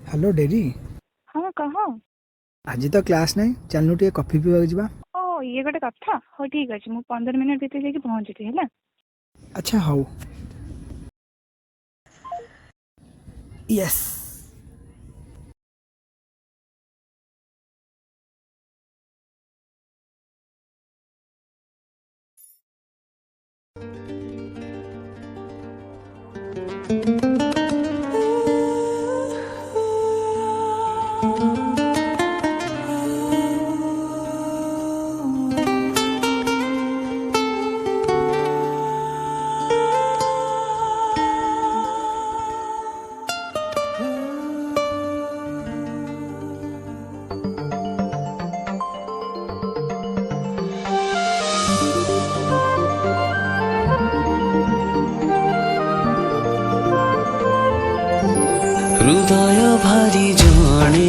Hello dairy. हाँ कह। आज तो क्लास नहीं, चलनु टे कॉफी पीवा जावा। ओ ये गोटे कथा हो, ठीक अच्छे मुझे 15 मिनट भितर जाके पहुँचुची है। अच्छा हाउ। यस। हृदय भारी जाने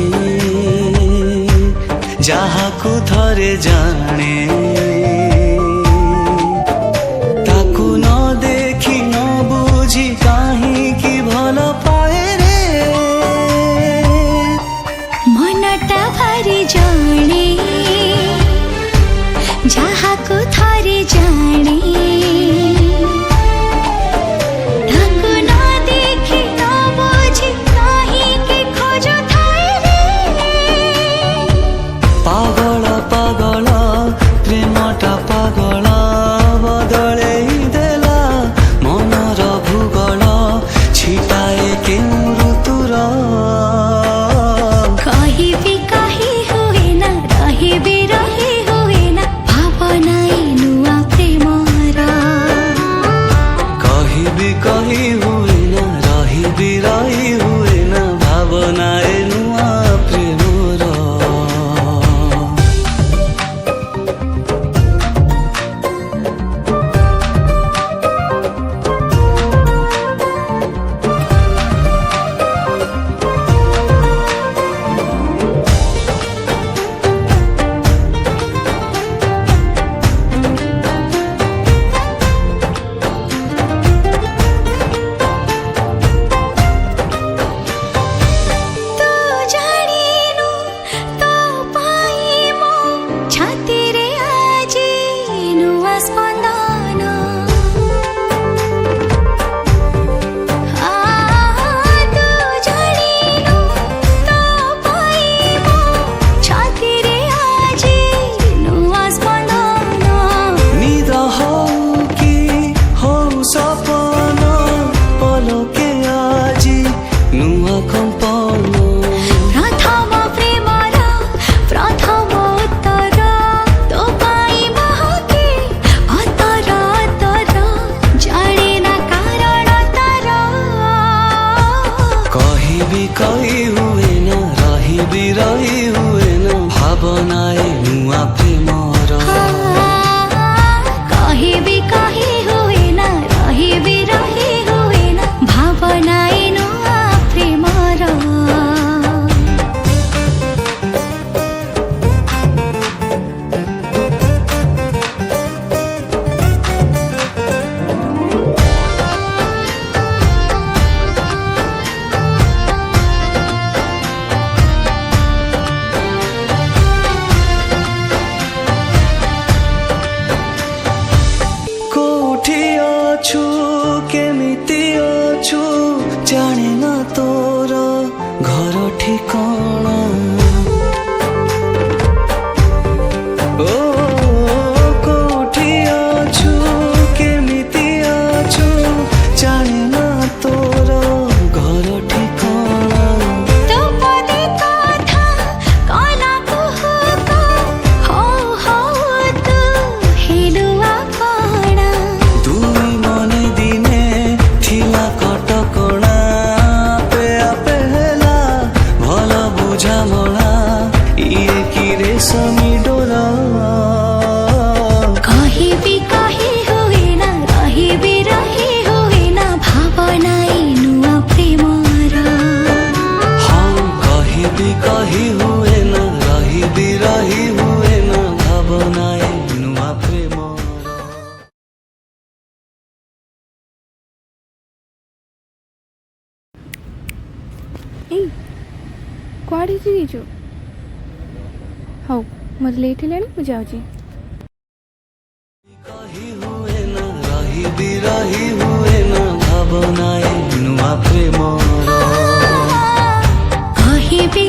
जाहाकु थरे जाने ताकु न देखी न बुझी काहीं की भल पाए रे मनटा भारी जाने जाहाकु थरे जाने कही हुए न रही भी रही हुए न भावनाए नुआ प्रेमर कही भी कही हुए न रही भी रही हुए न भावनाए नुआ प्रेमर अछु केमिति अछु जाने न तोर घर ठिकाना ओ कोठी अछु केमिति अछु जाने न तोर घर ठिकाना तो पदे कथा कला कुहक हो हो तू हेलुआ कणा दुई मने दिने थिला कटकणा पे आपे हेला भल बुझा मणा इए की रेशमी डोरा कही भी कही हुए न रही भी रही हुए न भावनाए नुआ प्रेमर हाँ कही भी कही हुए न रही भी रही हुए न भावनाए नुआ प्रेम କୁଆଡ଼େ ଯାଇଛୁ? ହଉ ମୋତେ ଲେଟ୍ ହେଲାଣି, ମୁଁ ଯାଉଛି। कही हुए ना रही हुए ना भावनाए नुआ प्रेम କହିବି